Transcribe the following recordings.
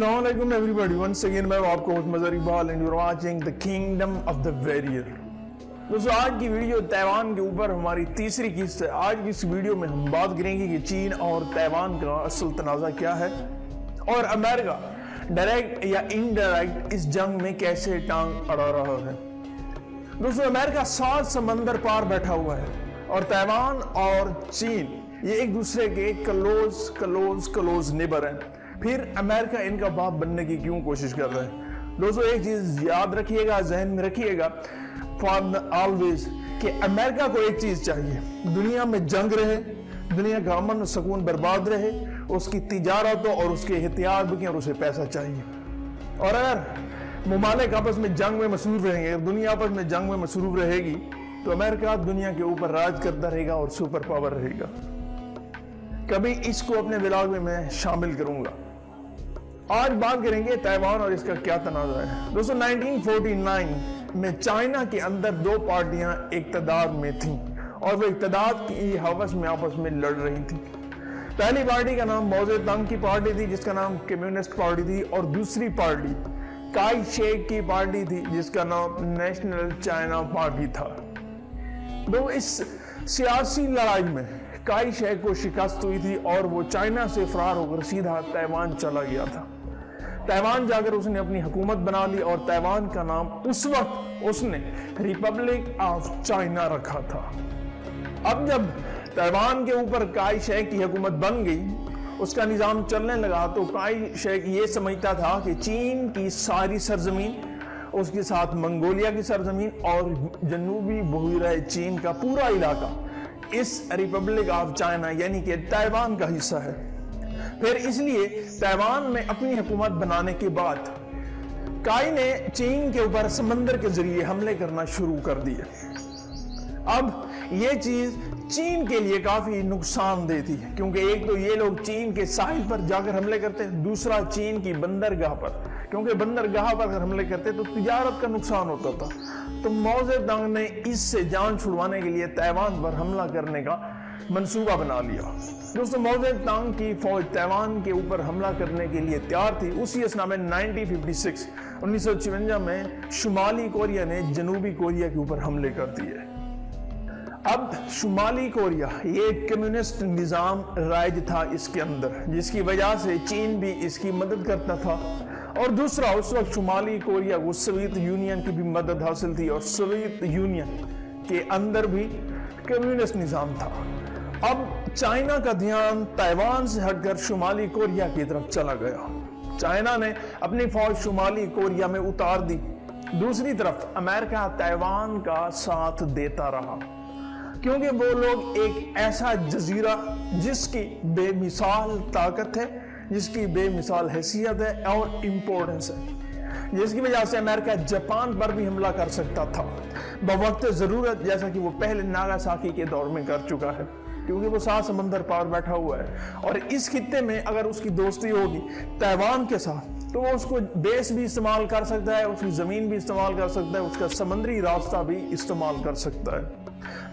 अस्सलाम वालेकुम everybody, once again मैं आपको host Mazhar Iqbal and you are watching the kingdom of the warrior. दोस्तों आज की वीडियो ताइवान के ऊपर हमारी तीसरी किस्त है। आज की इस वीडियो में हम बात करेंगे कि चीन और ताइवान का असल तनाज़ा क्या है और अमेरिका डायरेक्ट या इनडायरेक्ट इस जंग में कैसे टांग अड़ा रहा है। दोस्तों अमेरिका 7 समंदर पार बैठा हुआ है और ताइवान और चीन ये एक दूसरे के क्लोज नेबर हैं। फिर अमेरिका इनका बाप बनने की क्यों कोशिश कर रहा है। दोस्तों एक चीज याद रखिएगा, जहन में रखिएगा फॉर ऑलवेज कि अमेरिका को एक चीज चाहिए, दुनिया में जंग रहे, दुनिया का अमन और सुकून बर्बाद रहे, उसकी तिजारत और उसके एहतियात बिके और उसे पैसा चाहिए। और अगर मुमालिक आपस में जंग में मसरूफ रहेंगे, दुनिया आपस में जंग में मसरूफ रहेगी तो अमेरिका दुनिया के ऊपर राज करता रहेगा और सुपर पावर रहेगा। कभी इसको अपने व्लॉग में मैं शामिल करूंगा। आज बात करेंगे ताइवान और इसका क्या तनाज़ा है। दोस्तों 1949 में चाइना के अंदर 2 पार्टियां इक़्तिदार में थीं और वो इक़्तिदार की हवस में आपस में लड़ रही थी। पहली पार्टी का नाम माओ ज़ेडुंग की पार्टी थी जिसका नाम कम्युनिस्ट पार्टी थी, और दूसरी पार्टी काई शेक की पार्टी थी जिसका नाम नेशनल चाइना पार्टी था। तो इस सियासी लड़ाई में काई शेक को शिकस्त हुई थी और वो चाइना से फरार होकर सीधा ताइवान चला गया था। ताइवान जाकर उसने अपनी हुकूमत बना ली और ताइवान का नाम उस वक्त उसने रिपब्लिक ऑफ चाइना रखा था। अब जब ताइवान के ऊपर काई शेक की हुकूमत बन गई, उसका निज़ाम चलने लगा, तो काई शेक ये समझता था कि चीन की सारी सरजमीन, उसके साथ मंगोलिया की सरजमीन और जनूबी बहूरा चीन का पूरा इलाका इस रिपब्लिक ऑफ चाइना यानी कि ताइवान का हिस्सा है। फिर इसलिए ताइवान में अपनी हुकूमत बनाने के बाद काई ने चीन के ऊपर समंदर के जरिए हमले करना शुरू कर दिए। अब ये चीज चीन के लिए काफी नुकसानदेह थी, क्योंकि एक तो ये लोग चीन के साहिल पर जाकर हमले करते, दूसरा चीन की बंदरगाह पर, क्योंकि बंदरगाह पर अगर हमले करते तो तिजारत का नुकसान होता था। तो माओ ज़ेडुंग ने इससे जान छुड़वाने के लिए ताइवान पर हमला करने का मंसूबा बना लिया। दोस्तों माओ ज़ेडुंग की फौज ताइवान के ऊपर हमला करने के लिए तैयार थी। उसी असना में 1956 में शुमाली कोरिया ने जनूबी कोरिया के ऊपर हमले कर दिए। अब शुमाली कोरिया ये कम्युनिस्ट निज़ाम राइज था इसके अंदर, जिसकी वजह से चीन भी इसकी मदद करता था, और दूसरा उस वक्त शुमाली कोरिया को सोवियत यूनियन की भी मदद हासिल थी और सोवियत यूनियन के अंदर भी कम्युनिस्ट निज़ाम था। अब चाइना का ध्यान ताइवान से हटकर शुमाली कोरिया की तरफ चला गया। चाइना ने अपनी फौज शुमाली कोरिया में उतार दी। दूसरी तरफ अमेरिका ताइवान का साथ देता रहा, क्योंकि वो लोग एक ऐसा जजीरा जिसकी बेमिसाल ताकत है, जिसकी बेमिसाल हैसियत है और इम्पोर्टेंस है, जिसकी वजह से अमेरिका जापान पर भी हमला कर सकता था बवक्त ज़रूरत, जैसा कि वो पहले नागासाकी के दौर में कर चुका है, क्योंकि वो 7 समंदर पार बैठा हुआ है। और इस खित्ते में अगर उसकी दोस्ती होगी ताइवान के साथ तो वो उसको बेस भी इस्तेमाल कर सकता है, उसकी ज़मीन भी इस्तेमाल कर सकता है, उसका समंदरी रास्ता भी इस्तेमाल कर सकता है।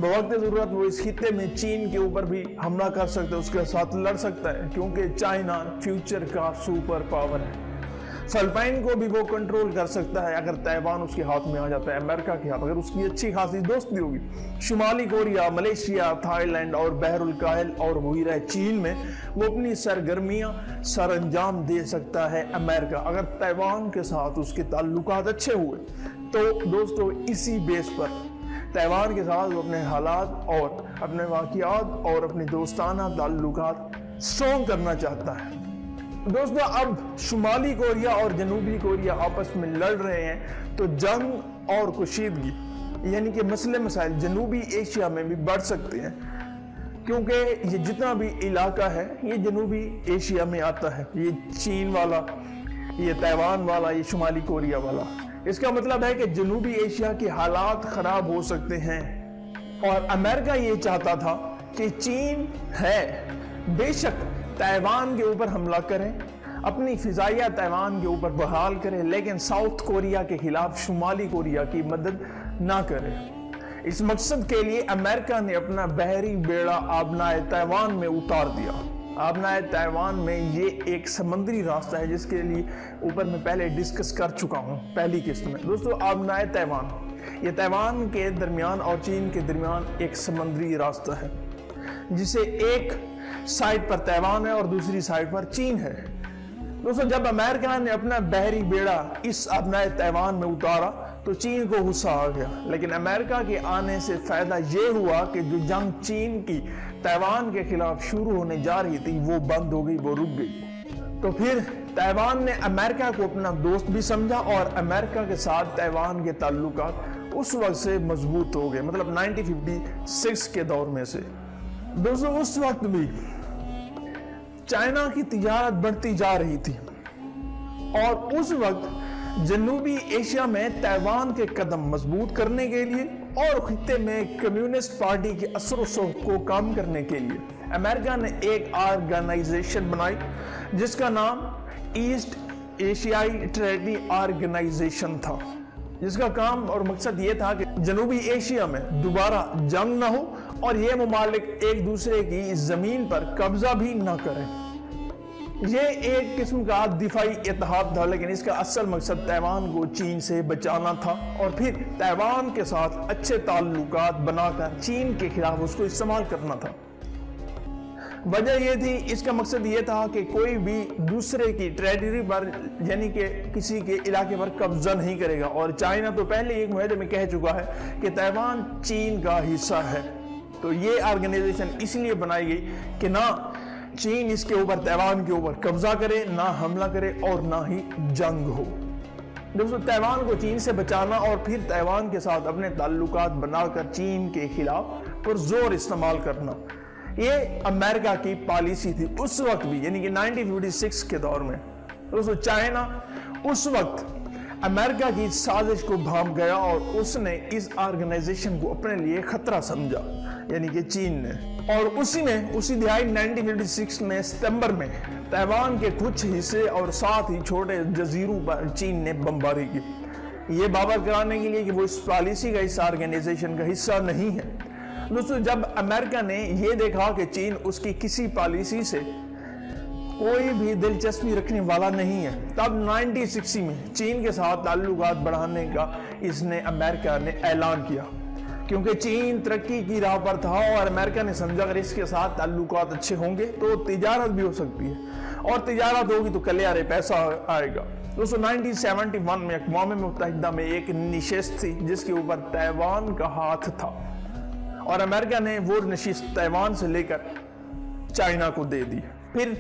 बवक्त ज़रूरत वो इस खित्ते में चीन के ऊपर भी हमला कर सकता है, उसके साथ लड़ सकता है, क्योंकि चाइना फ्यूचर का सुपर पावर है। फिलिपाइन को भी वो कंट्रोल कर सकता है अगर ताइवान उसके हाथ में आ जाता है, अमेरिका के हाथ, अगर उसकी अच्छी खासी दोस्ती होगी। शुमाली कोरिया, मलेशिया, थाईलैंड और बहरुल काहिल और बहूरा चीन में वो अपनी सरगर्मियां सर अंजाम दे सकता है अमेरिका। अगर ताइवान के साथ उसके ताल्लुकात अच्छे हुए तो दोस्तों इसी बेस पर ताइवान के साथ वो अपने हालात और अपने वाक़ियात और अपने दोस्ताना ताल्लुकात स्ट्रॉन्ग करना चाहता है। दोस्तों अब शुमाली कोरिया और जनूबी कोरिया आपस में लड़ रहे हैं तो जंग और कुशीदगी यानी कि मसले मसाइल जनूबी एशिया में भी बढ़ सकते हैं, क्योंकि ये जितना भी इलाका है ये जनूबी एशिया में आता है, ये चीन वाला, ये ताइवान वाला, ये शुमाली कोरिया वाला। इसका मतलब है कि जनूबी एशिया के हालात खराब हो सकते हैं और अमेरिका ये चाहता था कि चीन है बेशक ताइवान के ऊपर हमला करें, अपनी फिजाइया ताइवान के ऊपर बहाल करें, लेकिन साउथ कोरिया के खिलाफ शुमाली कोरिया की मदद ना करें। इस मकसद के लिए अमेरिका ने अपना बहरी बेड़ा आबनाए ताइवान में उतार दिया। आबनाए ताइवान में ये एक समंदरी रास्ता है जिसके लिए ऊपर मैं पहले डिस्कस कर चुका हूँ पहली किस्त में। दोस्तों, आबनाए ताइवान ये ताइवान के दरमियान और चीन के दरमियान एक समंदरी रास्ता है जिसे एक साइड पर ताइवान है और दूसरी साइड पर चीन है। दोस्तों, जब अमेरिका ने अपना बहरी बेड़ा इस आबनाए ताइवान में उतारा तो चीन को गुस्सा आ गया, लेकिन अमेरिका के आने से फायदा ये हुआ कि जो जंग चीन की ताइवान के खिलाफ शुरू होने जा रही थी वो बंद हो गई, वो रुक गई। तो फिर ताइवान ने अमेरिका को अपना दोस्त भी समझा और अमेरिका के साथ ताइवान के ताल्लुकात उस वक्त से मजबूत हो गए, मतलब 1956 के दौर में से। दोस्तों, उस वक्त भी चाइना की तिजारत बढ़ती जा रही थी और उस वक्त जनूबी एशिया में ताइवान के कदम मजबूत करने के लिए और खित्ते में कम्युनिस्ट पार्टी के असर को कम करने के लिए अमेरिका ने एक ऑर्गेनाइजेशन बनाई जिसका नाम ईस्ट एशियाई ट्रेडी ऑर्गेनाइजेशन था, जिसका काम और मकसद ये था कि जनूबी एशिया में दोबारा जंग न हो और ये ममालिक एक दूसरे की जमीन पर कब्जा भी न करें। ये एक किस्म का दिफाई इत्तेहाद था, लेकिन इसका असल मकसद ताइवान को चीन से बचाना था और फिर ताइवान के साथ अच्छे ताल्लुकात बनाकर चीन के खिलाफ उसको इस्तेमाल करना था। वजह यह थी, इसका मकसद ये था कि कोई भी दूसरे की टेरिटरी पर यानी कि किसी के इलाके पर कब्जा नहीं करेगा। और चाइना तो पहले एक मुआहदे में कह चुका है कि ताइवान चीन का हिस्सा है। तो ये ऑर्गेनाइजेशन इसलिए बनाई गई कि ना चीन इसके ऊपर ताइवान के ऊपर कब्जा करे, ना हमला करे और ना ही जंग हो। दोस्तों, ताइवान को चीन से बचाना और फिर ताइवान के साथ अपने ताल्लुकात बनाकर चीन के खिलाफ पुरजोर इस्तेमाल करना, ये अमेरिका की पॉलिसी थी उस वक्त भी, यानी कि 1956 के दौर में। दोस्तों, चाइना उस वक्त अमेरिका की साजिश को भांप गया और उसने इस ऑर्गेनाइजेशन को अपने लिए खतरा समझा, यानी कि चीन ने। और उसी दिहाई 1956 में सितंबर में ताइवान के कुछ हिस्से और साथ ही छोटे जजीरों पर चीन ने बमबारी की, ये बावर कराने के लिए कि वो इस पॉलिसी का, इस ऑर्गेनाइजेशन का हिस्सा नहीं है। दोस्तों, जब अमेरिका ने ये देखा कि चीन उसकी किसी पॉलिसी से कोई भी दिलचस्पी रखने वाला नहीं है, तब 1960 में चीन के साथ ताल्लुकात बढ़ाने का इसने अमेरिका ने ऐलान किया, क्योंकि चीन तरक्की की राह पर था और अमेरिका ने समझा अगर इसके साथ ताल्लुकात अच्छे होंगे तो तिजारत भी हो सकती है और तिजारत होगी तो कल्यारे पैसा आएगा। दोस्तों, 1971 में अक़वाम मुत्तहिदा में एक नशिस्त थी जिसके ऊपर ताइवान का हाथ था और अमेरिका ने वो नशिस्त ताइवान से लेकर चाइना को दे दी। फिर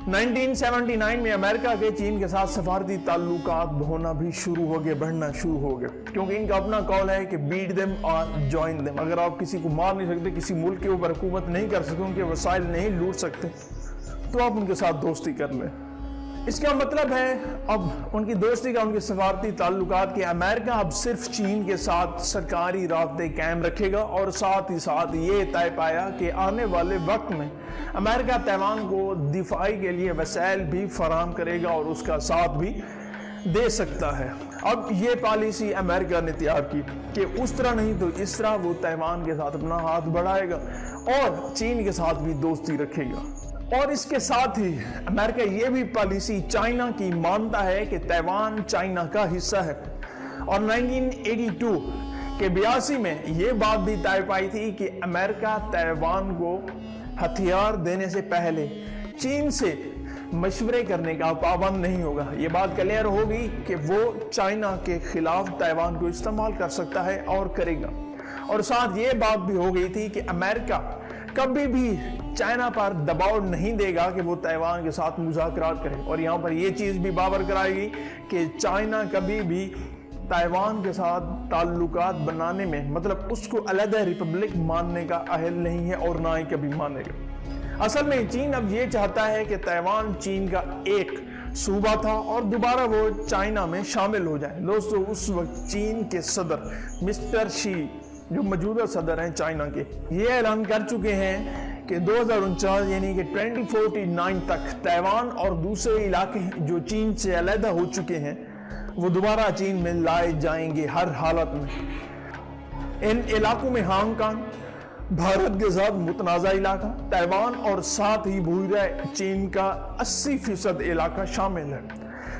1979 में अमेरिका के चीन के साथ सफारती ताल्लुकात होना भी शुरू हो गए, बढ़ना शुरू हो गए, क्योंकि इनका अपना कॉल है कि बीट देम और जॉइन देम। अगर आप किसी को मार नहीं सकते, किसी मुल्क के ऊपर हुकूमत नहीं कर सकते, उनके वसाइल नहीं लूट सकते, तो आप उनके साथ दोस्ती कर लें। इसका मतलब है अब उनकी दोस्ती का, उनके सफारती ताल्लुकात के अमेरिका अब सिर्फ चीन के साथ सरकारी राब्ते कायम रखेगा और साथ ही साथ ये तय पाया कि आने वाले वक्त में अमेरिका ताइवान को दिफाई के लिए वसाइल भी फराहम करेगा और उसका साथ भी दे सकता है। अब ये पॉलिसी अमेरिका ने तैयार की कि उस तरह नहीं तो इस तरह वो ताइवान के साथ अपना हाथ बढ़ाएगा और चीन के साथ भी दोस्ती रखेगा। और इसके साथ ही अमेरिका ये भी पॉलिसी चाइना की मानता है कि ताइवान चाइना का हिस्सा है। और 1982 के 82 में ये बात भी तय पाई थी कि अमेरिका ताइवान को हथियार देने से पहले चीन से मशवरे करने का पाबंद नहीं होगा। ये बात क्लियर होगी कि वो चाइना के खिलाफ ताइवान को इस्तेमाल कर सकता है और करेगा। और साथ ये बात भी हो गई थी कि अमेरिका कभी भी चाइना पर दबाव नहीं देगा कि वो ताइवान के साथ मुज़ाकरात करे। और यहाँ पर ये चीज़ भी बावर कराएगी कि चाइना कभी भी ताइवान के साथ ताल्लुकात बनाने में, मतलब उसको अलग रिपब्लिक मानने का अहल नहीं है और ना ही कभी मानेगा। असल में चीन अब ये चाहता है कि ताइवान चीन का एक सूबा था और दोबारा वो चाइना में शामिल हो जाए। दोस्तों, उस वक्त चीन के सदर मिस्टर शी, जो मौजूदा सदर हैं चाइना के, ये ऐलान कर चुके हैं कि 2049 यानी कि 2049 तक ताइवान और दूसरे इलाके जो चीन से अलग हो चुके हैं वो दोबारा चीन में लाए जाएंगे हर हालत में। इन इलाकों में हांगकांग, भारत के साथ मुतनाज़ा इलाका ताइवान और साथ ही बूढ़ा चीन का 80% इलाका शामिल है।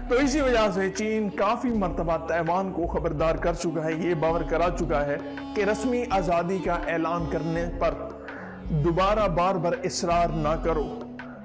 तो इसी वजह से चीन काफी मर्तबा ताइवान को खबरदार कर चुका है, ये बावर करा चुका है कि रस्मी आज़ादी का ऐलान करने पर दोबारा बार बार इसरार ना करो।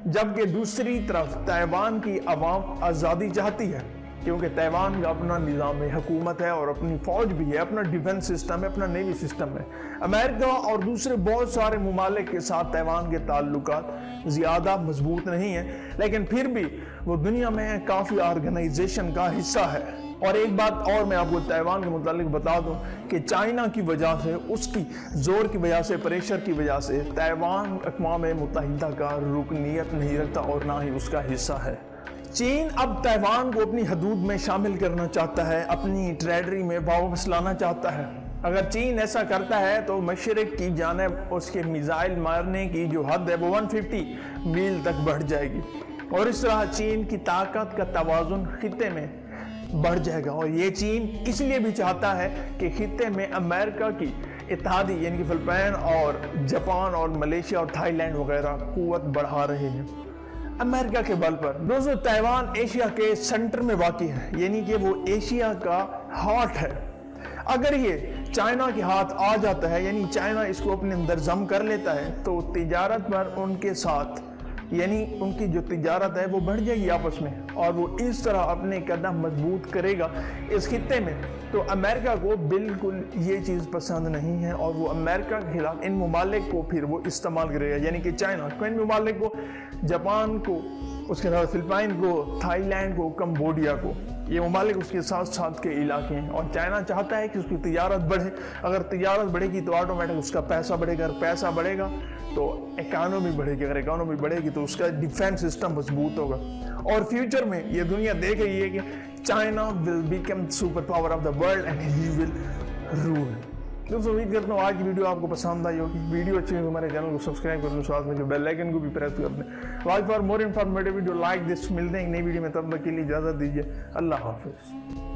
जबकि दूसरी तरफ ताइवान की आवाम आज़ादी चाहती है, क्योंकि ताइवान का अपना निज़ाम हुकूमत है और अपनी फौज भी है, अपना डिफेंस सिस्टम है, अपना नेवी सिस्टम है। अमेरिका और दूसरे बहुत सारे मुमालिक के साथ ताइवान के ताल्लुकात ज़्यादा मजबूत नहीं है, लेकिन फिर भी वो दुनिया में काफ़ी ऑर्गेनाइजेशन का हिस्सा है। और एक बात और मैं आपको ताइवान के मुतालिक बता दूं कि चाइना की वजह से, उसकी जोर की वजह से, प्रेशर की वजह से ताइवान अक़वाम मुत्तहिदा का रुकनीयत नहीं रखता और ना ही उसका हिस्सा है। चीन अब ताइवान को अपनी हदूद में शामिल करना चाहता है, अपनी टेरिटरी में वापस लाना चाहता है। अगर चीन ऐसा करता है तो मशरिक की जानिब उसके मिसाइल मारने की जो हद है वो 150 मील तक बढ़ जाएगी और इस तरह चीन की ताकत का तवाज़ुन खित्ते में बढ़ जाएगा। और ये चीन इसलिए भी चाहता है कि खित्ते में अमेरिका की इत्तेहादी यानी कि फिलिपाइन और जापान और मलेशिया और थाईलैंड वगैरह कुव्वत बढ़ा रहे हैं अमेरिका के बल पर। दोस्तों, ताइवान एशिया के सेंटर में वाक़ई है, यानी कि वो एशिया का हार्ट है। अगर ये चाइना के हाथ आ जाता है, यानी चाइना इसको अपने अंदर जम कर लेता है, तो तिजारत पर उनके साथ यानी उनकी जो तिजारत है वो बढ़ जाएगी आपस में और वो इस तरह अपने कदम मजबूत करेगा इस खित्ते में। तो अमेरिका को बिल्कुल ये चीज़ पसंद नहीं है और वो अमेरिका के खिलाफ इन ममालिक को फिर वो इस्तेमाल करेगा, यानी कि चाइना को, इन ममालिक को, जापान को, उसके अलावा फिलिपाइन को, थाईलैंड को, कंबोडिया को, ये ममालिक उसके साथ साथ के इलाके हैं। और चाइना चाहता है कि उसकी तिजारत बढ़े। अगर तिजारत बढ़ेगी तो ऑटोमेटिक उसका पैसा बढ़ेगा, अगर पैसा बढ़ेगा तो इकोनॉमी बढ़ेगी, अगर इकोनॉमी बढ़ेगी तो उसका डिफेंस सिस्टम मजबूत होगा। और फ्यूचर में ये दुनिया देख रही है कि China will become super power of the world and he will rule. दोस्तों, उम्मीद करता हूँ आज की वीडियो आपको पसंद आई होगी। वीडियो अच्छी हो हमारे चैनल को सब्सक्राइब कर दो, साथ में जो बेल आइकन को भी प्रेस कर दें। Watch for more informative video like this. मिलते हैं एक नई वीडियो में, तब तक के लिए इजाजत दीजिए। अल्लाह हाफिज़।